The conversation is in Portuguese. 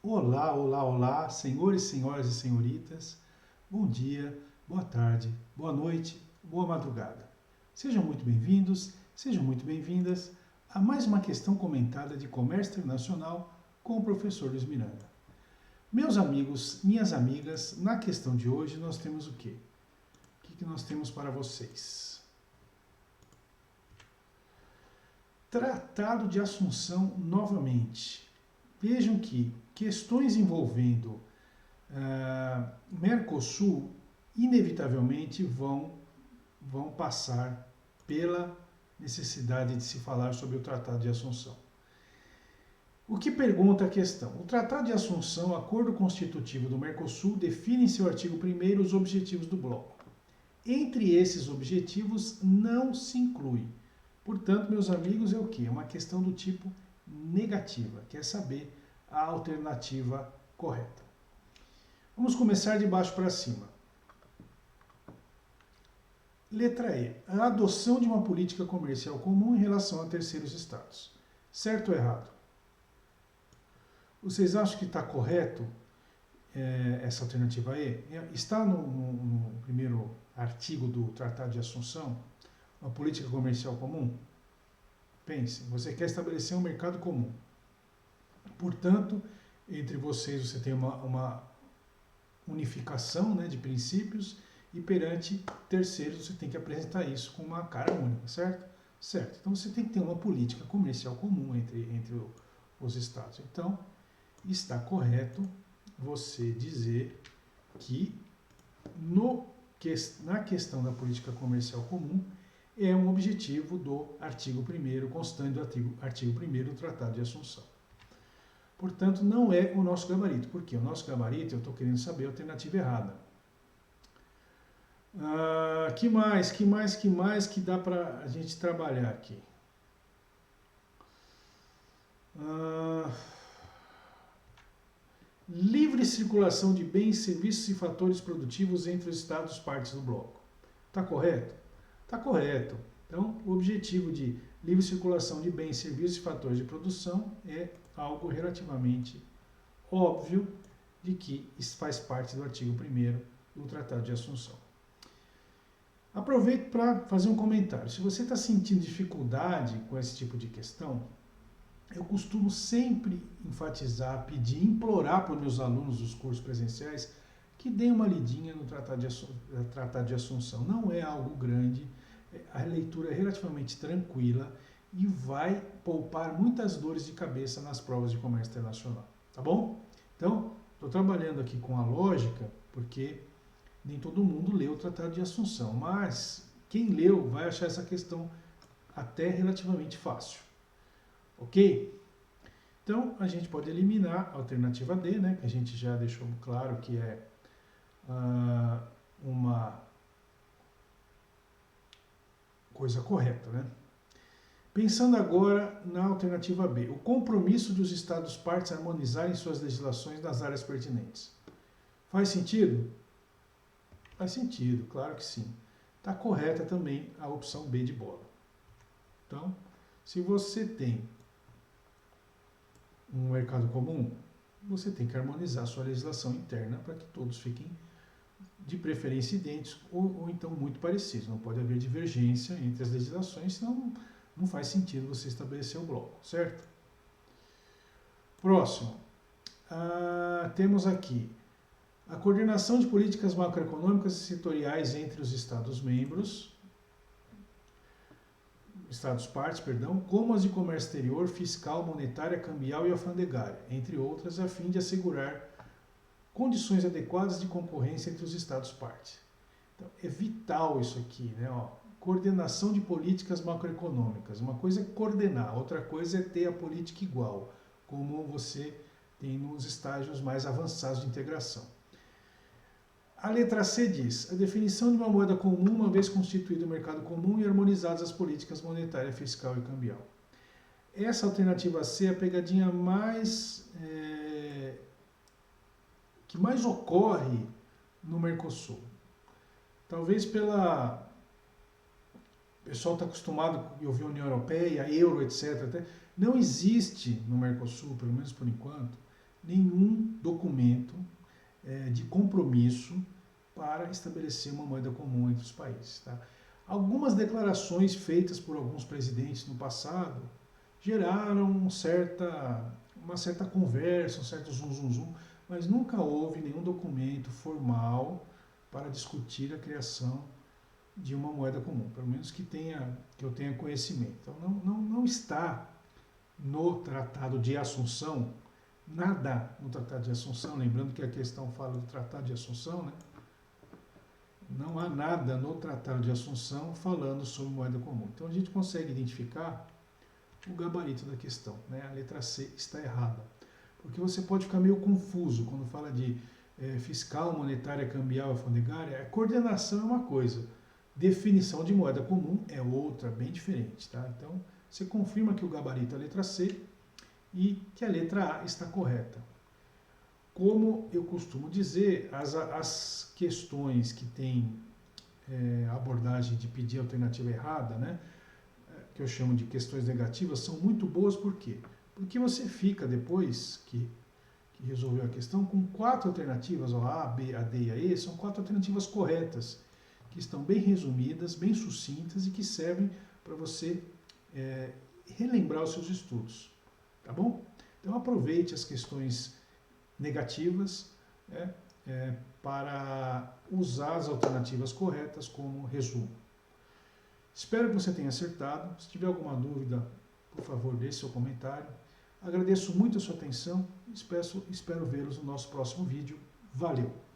Olá, olá, olá, senhores, senhoras e senhoritas. Bom dia, boa tarde, boa noite, boa madrugada. Sejam muito bem-vindos, sejam muito bem-vindas a mais uma questão comentada de comércio internacional com o professor Luiz Miranda. Meus amigos, minhas amigas, na questão de hoje nós temos o quê? O que nós temos para vocês? Tratado de Assunção novamente. Vejam que questões envolvendo Mercosul inevitavelmente vão passar pela necessidade de se falar sobre o Tratado de Assunção. O que pergunta a questão? O Tratado de Assunção, acordo constitutivo do Mercosul, define em seu artigo 1º os objetivos do bloco. Entre esses objetivos não se inclui. Portanto, meus amigos, é o quê? É uma questão do tipo negativa, quer saber a alternativa correta. Vamos começar de baixo para cima. Letra E. A adoção de uma política comercial comum em relação a terceiros estados. Certo ou errado? Vocês acham que está correto essa alternativa E? Está no primeiro artigo do Tratado de Assunção uma política comercial comum? Pense, você quer estabelecer um mercado comum. Portanto, entre vocês você tem uma unificação, né, de princípios e perante terceiros você tem que apresentar isso com uma cara única, certo? Certo. Então você tem que ter uma política comercial comum entre os estados. Então, está correto você dizer que na questão da política comercial comum é um objetivo do artigo 1º, constante do artigo 1º do Tratado de Assunção. Portanto, não é o nosso gabarito. Por quê? O nosso gabarito, eu estou querendo saber a alternativa errada. Que mais que dá para a gente trabalhar aqui? Livre circulação de bens, serviços e fatores produtivos entre os estados partes do bloco. Está correto? Está correto. Então, o objetivo de livre circulação de bens, serviços e fatores de produção é algo relativamente óbvio de que isso faz parte do artigo 1º do Tratado de Assunção. Aproveito para fazer um comentário. Se você está sentindo dificuldade com esse tipo de questão, eu costumo sempre enfatizar, pedir, implorar para os meus alunos dos cursos presenciais que deem uma lidinha no Tratado de Assunção. Não é algo grande, a leitura é relativamente tranquila e vai poupar muitas dores de cabeça nas provas de comércio internacional, tá bom? Então, estou trabalhando aqui com a lógica, porque nem todo mundo leu o Tratado de Assunção, mas quem leu vai achar essa questão até relativamente fácil, ok? Então, a gente pode eliminar a alternativa D, né, que a gente já deixou claro que é uma coisa correta, né? Pensando agora na alternativa B, o compromisso dos Estados partes harmonizarem suas legislações nas áreas pertinentes. Faz sentido? Faz sentido, claro que sim. Está correta também a opção B de bola. Então, se você tem um mercado comum, você tem que harmonizar sua legislação interna para que todos fiquem de preferência idênticos ou então muito parecidos. Não pode haver divergência entre as legislações, senão não faz sentido você estabelecer o bloco, certo? Próximo. Temos aqui a coordenação de políticas macroeconômicas e setoriais entre os Estados-membros, Estados-partes, como as de comércio exterior, fiscal, monetária, cambial e alfandegária, entre outras, a fim de assegurar condições adequadas de concorrência entre os Estados-partes. Então, é vital isso aqui, né? Coordenação de políticas macroeconômicas. Uma coisa é coordenar, outra coisa é ter a política igual, como você tem nos estágios mais avançados de integração. A letra C diz, a definição de uma moeda comum, uma vez constituído o mercado comum e harmonizadas as políticas monetária, fiscal e cambial. Essa alternativa C é a pegadinha que mais ocorre no Mercosul. Talvez o pessoal está acostumado a ouvir União Europeia, Euro, etc. Não existe no Mercosul, pelo menos por enquanto, nenhum documento de compromisso para estabelecer uma moeda comum entre os países. Tá? Algumas declarações feitas por alguns presidentes no passado geraram uma certa conversa, um certo zum, mas nunca houve nenhum documento formal para discutir a criação de uma moeda comum, pelo menos que eu tenha conhecimento. Então não está no Tratado de Assunção, nada no Tratado de Assunção, lembrando que a questão fala do Tratado de Assunção, né? Não há nada no Tratado de Assunção falando sobre moeda comum. Então a gente consegue identificar o gabarito da questão, né? A letra C está errada. Porque você pode ficar meio confuso quando fala de fiscal, monetária, cambial e alfandegária. A coordenação é uma coisa, definição de moeda comum é outra, bem diferente. Tá? Então você confirma que o gabarito é a letra C e que a letra A está correta. Como eu costumo dizer, as questões que têm abordagem de pedir alternativa errada, né, que eu chamo de questões negativas, são muito boas, por quê? Porque você fica, depois que resolveu a questão, com 4 alternativas, ó, A, B, A, D e a E, são 4 alternativas corretas, que estão bem resumidas, bem sucintas e que servem para você relembrar os seus estudos. Tá bom? Então aproveite as questões negativas para usar as alternativas corretas como resumo. Espero que você tenha acertado. Se tiver alguma dúvida, por favor, deixe seu comentário. Agradeço muito a sua atenção e espero vê-los no nosso próximo vídeo. Valeu!